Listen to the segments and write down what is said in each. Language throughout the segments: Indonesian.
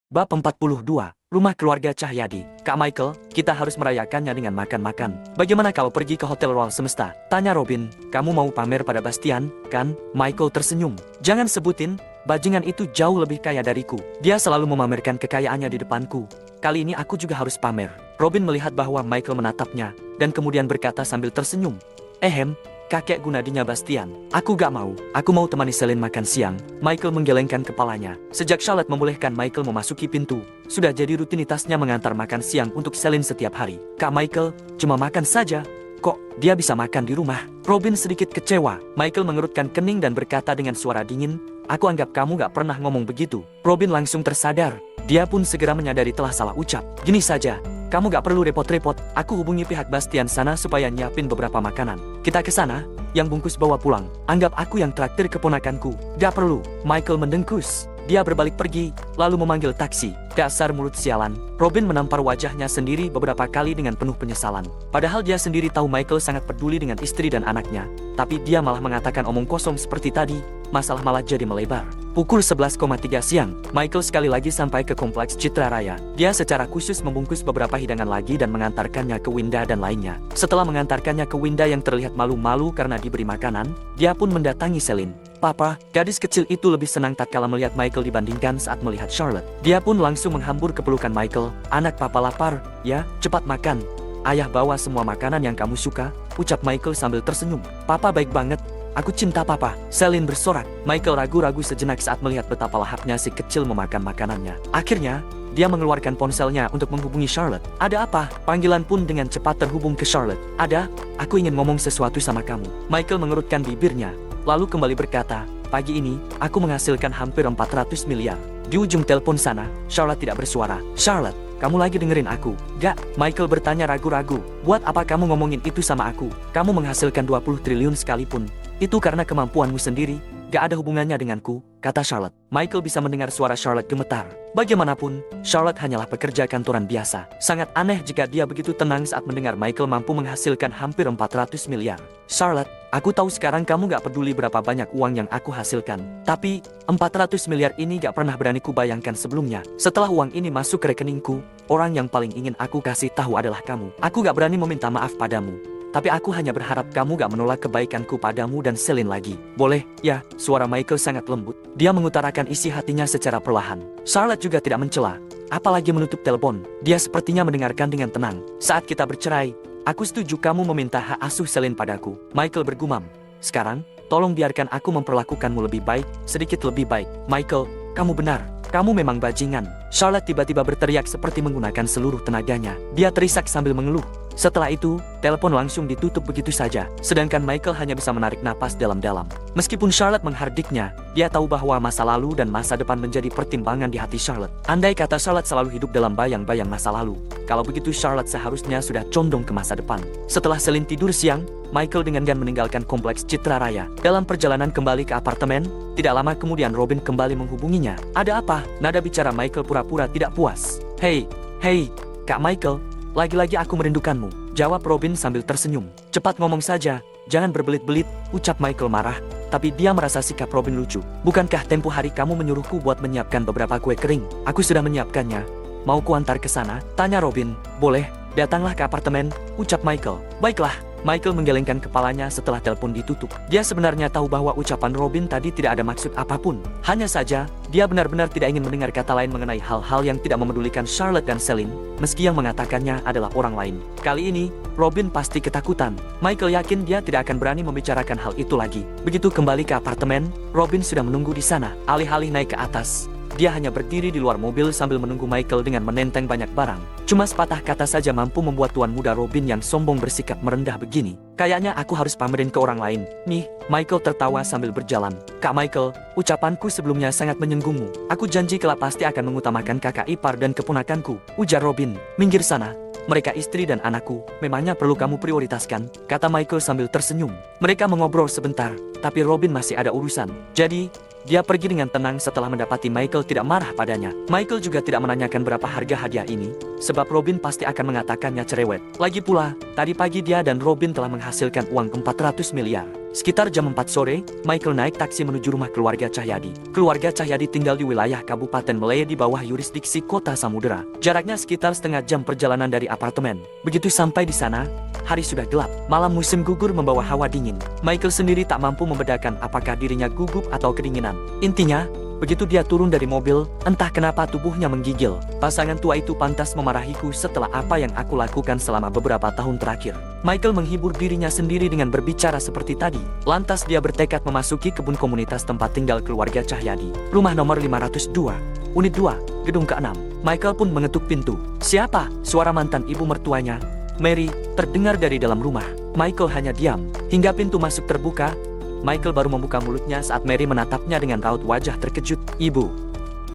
Bab 42, Rumah Keluarga Cahyadi. Kak Michael, kita harus merayakannya dengan makan-makan. Bagaimana kalau pergi ke Hotel Royal Semesta? Tanya Robin. Kamu mau pamer pada Bastian, kan? Michael tersenyum. Jangan sebutin, bajingan itu jauh lebih kaya dariku. Dia selalu memamerkan kekayaannya di depanku. Kali ini aku juga harus pamer. Robin melihat bahwa Michael menatapnya, dan kemudian berkata sambil tersenyum. Kakek Gunadinya Bastian. Aku gak mau. Aku mau temani Celine makan siang. Michael menggelengkan kepalanya. Sejak Charlotte membolehkan Michael memasuki pintu, sudah jadi rutinitasnya mengantar makan siang untuk Celine setiap hari. Kak Michael, cuma makan saja. Kok dia bisa makan di rumah? Robin sedikit kecewa. Michael mengerutkan kening dan berkata dengan suara dingin, aku anggap kamu gak pernah ngomong begitu. Robin langsung tersadar. Dia pun segera menyadari telah salah ucap. Gini saja. Kamu gak perlu repot-repot, aku hubungi pihak Bastian sana supaya nyiapin beberapa makanan. Kita ke sana, yang bungkus bawa pulang. Anggap aku yang traktir keponakanku. Gak perlu. Michael mendengkus. Dia berbalik pergi, lalu memanggil taksi. Dasar mulut sialan. Robin menampar wajahnya sendiri beberapa kali dengan penuh penyesalan. Padahal dia sendiri tahu Michael sangat peduli dengan istri dan anaknya. Tapi dia malah mengatakan omong kosong seperti tadi. Masalah malah jadi melebar. Pukul 11.3 siang, Michael sekali lagi sampai ke kompleks Citra Raya. Dia secara khusus membungkus beberapa hidangan lagi dan mengantarkannya ke Winda dan lainnya. Setelah mengantarkannya ke Winda yang terlihat malu-malu karena diberi makanan, dia pun mendatangi Celine. Papa, gadis kecil itu lebih senang tatkala melihat Michael dibandingkan saat melihat Charlotte. Dia pun langsung menghambur ke pelukan Michael. Anak papa lapar, ya, cepat makan. Ayah bawa semua makanan yang kamu suka, ucap Michael sambil tersenyum. Papa baik banget. Aku cinta papa, Celine bersorak. Michael ragu-ragu sejenak saat melihat betapa lahapnya si kecil memakan makanannya. Akhirnya, dia mengeluarkan ponselnya untuk menghubungi Charlotte. Ada apa? Panggilan pun dengan cepat terhubung ke Charlotte. Ada, aku ingin ngomong sesuatu sama kamu. Michael mengerutkan bibirnya, lalu kembali berkata, pagi ini, aku menghasilkan hampir 400 miliar. Di ujung telepon sana, Charlotte tidak bersuara. Charlotte, kamu lagi dengerin aku? Gak, Michael bertanya ragu-ragu. Buat apa kamu ngomongin itu sama aku? Kamu menghasilkan 20 triliun sekalipun. Itu karena kemampuanmu sendiri, gak ada hubungannya denganku, kata Charlotte. Michael bisa mendengar suara Charlotte gemetar. Bagaimanapun, Charlotte hanyalah pekerja kantoran biasa. Sangat aneh jika dia begitu tenang saat mendengar Michael mampu menghasilkan hampir 400 miliar. Charlotte, aku tahu sekarang kamu gak peduli berapa banyak uang yang aku hasilkan. Tapi, 400 miliar ini gak pernah berani kubayangkan sebelumnya. Setelah uang ini masuk ke rekeningku, orang yang paling ingin aku kasih tahu adalah kamu. Aku gak berani meminta maaf padamu. Tapi aku hanya berharap kamu gak menolak kebaikanku padamu dan Celine lagi. Boleh, ya, suara Michael sangat lembut. Dia mengutarakan isi hatinya secara perlahan. Charlotte juga tidak mencela, apalagi menutup telepon. Dia sepertinya mendengarkan dengan tenang. Saat kita bercerai, aku setuju kamu meminta hak asuh Celine padaku. Michael bergumam. Sekarang, tolong biarkan aku memperlakukanmu lebih baik, sedikit lebih baik. Michael, kamu benar. Kamu memang bajingan. Charlotte tiba-tiba berteriak seperti menggunakan seluruh tenaganya. Dia terisak sambil mengeluh. Setelah itu, telepon langsung ditutup begitu saja. Sedangkan Michael hanya bisa menarik napas dalam-dalam. Meskipun Charlotte menghardiknya, dia tahu bahwa masa lalu dan masa depan menjadi pertimbangan di hati Charlotte. Andai kata Charlotte selalu hidup dalam bayang-bayang masa lalu, kalau begitu Charlotte seharusnya sudah condong ke masa depan. Setelah Celine tidur siang, Michael dengan meninggalkan kompleks Citra Raya. Dalam perjalanan kembali ke apartemen, tidak lama kemudian Robin kembali menghubunginya. Ada apa? Nada bicara Michael pura-pura tidak puas. Hei, Kak Michael, lagi-lagi aku merindukanmu, jawab Robin sambil tersenyum. Cepat ngomong saja, jangan berbelit-belit, ucap Michael marah. Tapi dia merasa sikap Robin lucu. Bukankah tempo hari kamu menyuruhku buat menyiapkan beberapa kue kering? Aku sudah menyiapkannya. Mau kuantar ke sana? Tanya Robin. Boleh, datanglah ke apartemen, ucap Michael. Baiklah. Michael menggelengkan kepalanya setelah telepon ditutup. Dia sebenarnya tahu bahwa ucapan Robin tadi tidak ada maksud apapun. Hanya saja, dia benar-benar tidak ingin mendengar kata lain mengenai hal-hal yang tidak memedulikan Charlotte dan Celine, meski yang mengatakannya adalah orang lain. Kali ini, Robin pasti ketakutan. Michael yakin dia tidak akan berani membicarakan hal itu lagi. Begitu kembali ke apartemen, Robin sudah menunggu di sana. Alih-alih naik ke atas, dia hanya berdiri di luar mobil sambil menunggu Michael dengan menenteng banyak barang. Cuma sepatah kata saja mampu membuat tuan muda Robin yang sombong bersikap merendah begini. Kayaknya aku harus pamerin ke orang lain. Nih, Michael tertawa sambil berjalan. Kak Michael, ucapanku sebelumnya sangat menyenggungmu. Aku janji kelak pasti akan mengutamakan kakak ipar dan keponakanku, ujar Robin. Minggir sana. Mereka istri dan anakku, memangnya perlu kamu prioritaskan, kata Michael sambil tersenyum. Mereka mengobrol sebentar, tapi Robin masih ada urusan. Jadi, dia pergi dengan tenang setelah mendapati Michael tidak marah padanya. Michael juga tidak menanyakan berapa harga hadiah ini, sebab Robin pasti akan mengatakannya cerewet. Lagi pula, tadi pagi dia dan Robin telah menghasilkan uang 400 miliar. Sekitar jam 4 sore, Michael naik taksi menuju rumah keluarga Cahyadi. Keluarga Cahyadi tinggal di wilayah Kabupaten Melaya di bawah yurisdiksi Kota Samudera. Jaraknya sekitar setengah jam perjalanan dari apartemen. Begitu sampai di sana, hari sudah gelap. Malam musim gugur membawa hawa dingin. Michael sendiri tak mampu membedakan apakah dirinya gugup atau kedinginan. Intinya, begitu dia turun dari mobil, entah kenapa tubuhnya menggigil. Pasangan tua itu pantas memarahiku setelah apa yang aku lakukan selama beberapa tahun terakhir. Michael menghibur dirinya sendiri dengan berbicara seperti tadi. Lantas dia bertekad memasuki kebun komunitas tempat tinggal keluarga Cahyadi. Rumah nomor 502, unit 2, gedung ke-6. Michael pun mengetuk pintu. "Siapa?" Suara mantan ibu mertuanya, Mary, terdengar dari dalam rumah. Michael hanya diam. Hingga pintu masuk terbuka, Michael baru membuka mulutnya saat Mary menatapnya dengan raut wajah terkejut. "Ibu."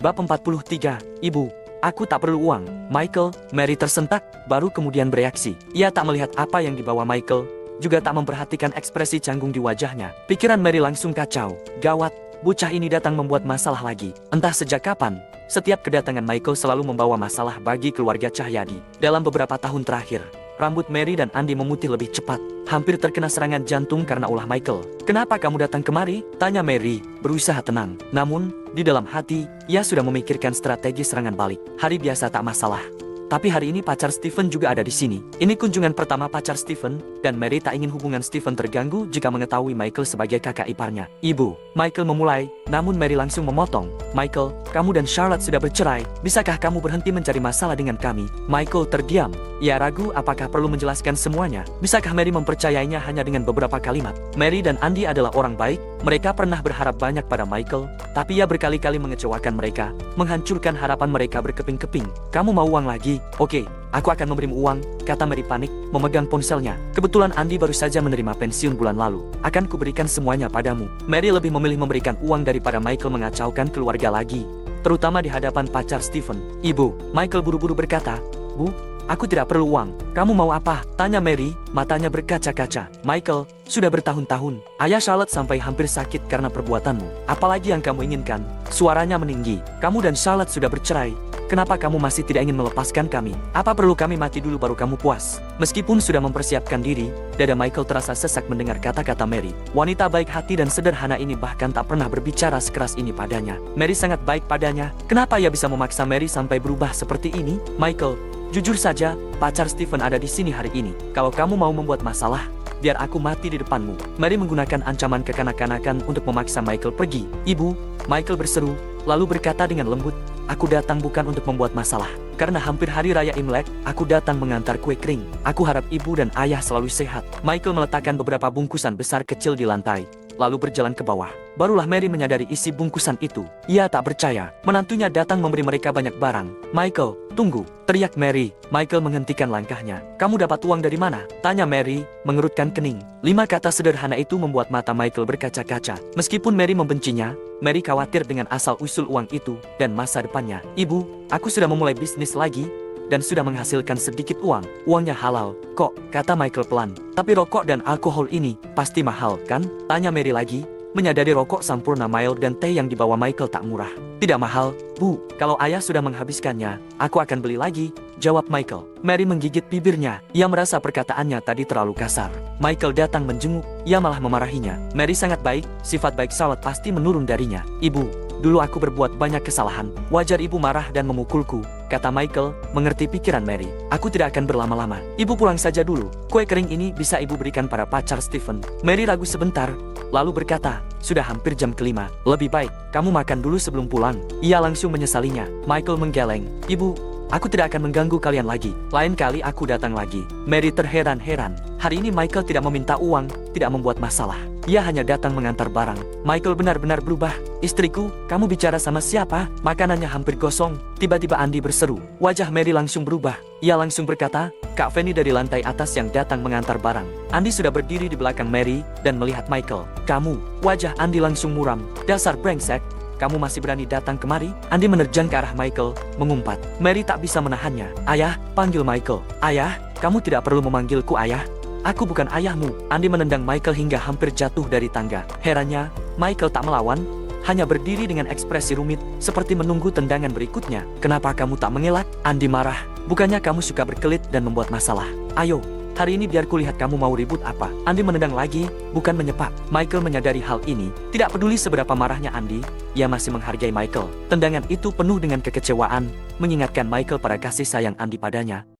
Bab 43, "Ibu, aku tak perlu uang." "Michael," Mary tersentak, baru kemudian bereaksi. Ia tak melihat apa yang dibawa Michael, juga tak memperhatikan ekspresi canggung di wajahnya. Pikiran Mary langsung kacau. Gawat, bocah ini datang membuat masalah lagi. Entah sejak kapan, setiap kedatangan Michael selalu membawa masalah bagi keluarga Cahyadi. Dalam beberapa tahun terakhir, rambut Mary dan Andy memutih lebih cepat, hampir terkena serangan jantung karena ulah Michael. "Kenapa kamu datang kemari?" tanya Mary, berusaha tenang. Namun, di dalam hati, ia sudah memikirkan strategi serangan balik. Hari biasa tak masalah. Tapi hari ini pacar Stephen juga ada di sini. Ini kunjungan pertama pacar Stephen, dan Mary tak ingin hubungan Stephen terganggu jika mengetahui Michael sebagai kakak iparnya. "Ibu," Michael memulai, namun Mary langsung memotong. "Michael, kamu dan Charlotte sudah bercerai. Bisakah kamu berhenti mencari masalah dengan kami?" Michael terdiam. Ia ragu apakah perlu menjelaskan semuanya. Bisakah Mary mempercayainya hanya dengan beberapa kalimat? Mary dan Andy adalah orang baik. Mereka pernah berharap banyak pada Michael, tapi ia berkali-kali mengecewakan mereka, menghancurkan harapan mereka berkeping-keping. "Kamu mau uang lagi? Oke, aku akan memberimu uang," kata Mary panik, memegang ponselnya. "Kebetulan Andy baru saja menerima pensiun bulan lalu. Akan kuberikan semuanya padamu." Mary lebih memilih memberikan uang daripada Michael mengacaukan keluarga lagi, terutama di hadapan pacar Stephen. "Ibu," Michael buru-buru berkata. "Bu, aku tidak perlu uang. Kamu mau apa?" tanya Mary, matanya berkaca-kaca. "Michael, sudah bertahun-tahun, ayah Charlotte sampai hampir sakit karena perbuatanmu. Apalagi yang kamu inginkan?" Suaranya meninggi. "Kamu dan Charlotte sudah bercerai. Kenapa kamu masih tidak ingin melepaskan kami? Apa perlu kami mati dulu baru kamu puas?" Meskipun sudah mempersiapkan diri, dada Michael terasa sesak mendengar kata-kata Mary. Wanita baik hati dan sederhana ini bahkan tak pernah berbicara sekeras ini padanya. Mary sangat baik padanya. Kenapa ia bisa memaksa Mary sampai berubah seperti ini? "Michael, jujur saja, pacar Stephen ada di sini hari ini. Kalau kamu mau membuat masalah, biar aku mati di depanmu." Mary menggunakan ancaman kekanak-kanakan untuk memaksa Michael pergi. "Ibu," Michael berseru, lalu berkata dengan lembut, "Aku datang bukan untuk membuat masalah. Karena hampir hari raya Imlek, aku datang mengantar kue kering. Aku harap ibu dan ayah selalu sehat." Michael meletakkan beberapa bungkusan besar kecil di lantai, lalu berjalan ke bawah. Barulah Mary menyadari isi bungkusan itu. Ia tak percaya. Menantunya datang memberi mereka banyak barang. "Michael, tunggu!" teriak Mary. Michael menghentikan langkahnya. "Kamu dapat uang dari mana?" tanya Mary, mengerutkan kening. 5 kata sederhana itu membuat mata Michael berkaca-kaca. Meskipun Mary membencinya, Mary khawatir dengan asal-usul uang itu dan masa depannya. "Ibu, aku sudah memulai bisnis lagi dan sudah menghasilkan sedikit uang. Uangnya halal kok," kata Michael pelan. "Tapi rokok dan alkohol ini pasti mahal, kan?" tanya Mary lagi, menyadari rokok Sampurna Mild dan teh yang dibawa Michael tak murah. "Tidak mahal, Bu. Kalau ayah sudah menghabiskannya, aku akan beli lagi," jawab Michael. Mary menggigit bibirnya. Ia merasa perkataannya tadi terlalu kasar. Michael datang menjenguk, ia malah memarahinya. Mary sangat baik, sifat baik Charlotte pasti menurun darinya. "Ibu, dulu aku berbuat banyak kesalahan. Wajar ibu marah dan memukulku," kata Michael, mengerti pikiran Mary. "Aku tidak akan berlama-lama. Ibu pulang saja dulu. Kue kering ini bisa ibu berikan pada pacar Stephen." Mary ragu sebentar, lalu berkata, "Sudah hampir jam kelima. Lebih baik kamu makan dulu sebelum pulang." Ia langsung menyesalinya. Michael menggeleng. "Ibu, aku tidak akan mengganggu kalian lagi. Lain kali aku datang lagi." Mary terheran-heran. Hari ini Michael tidak meminta uang, tidak membuat masalah. Ia hanya datang mengantar barang. Michael benar-benar berubah. "Istriku, kamu bicara sama siapa? Makanannya hampir gosong." Tiba-tiba Andy berseru. Wajah Mary langsung berubah. Ia langsung berkata, "Kak Fanny dari lantai atas yang datang mengantar barang." Andy sudah berdiri di belakang Mary dan melihat Michael. "Kamu?" Wajah Andy langsung muram. "Dasar brengsek. Kamu masih berani datang kemari?" Andy menerjang ke arah Michael, mengumpat. Mary tak bisa menahannya. "Ayah," panggil Michael. "Ayah, kamu tidak perlu memanggilku ayah. Aku bukan ayahmu." Andy menendang Michael hingga hampir jatuh dari tangga. Herannya, Michael tak melawan, hanya berdiri dengan ekspresi rumit, seperti menunggu tendangan berikutnya. "Kenapa kamu tak mengelak?" Andy marah. "Bukannya kamu suka berkelit dan membuat masalah? Ayo, Hari ini biar kulihat kamu mau ribut apa. Andy menendang lagi, bukan menyepak. Michael menyadari hal ini. Tidak peduli seberapa marahnya Andy, ia masih menghargai Michael. Tendangan itu penuh dengan kekecewaan, mengingatkan Michael pada kasih sayang Andy padanya.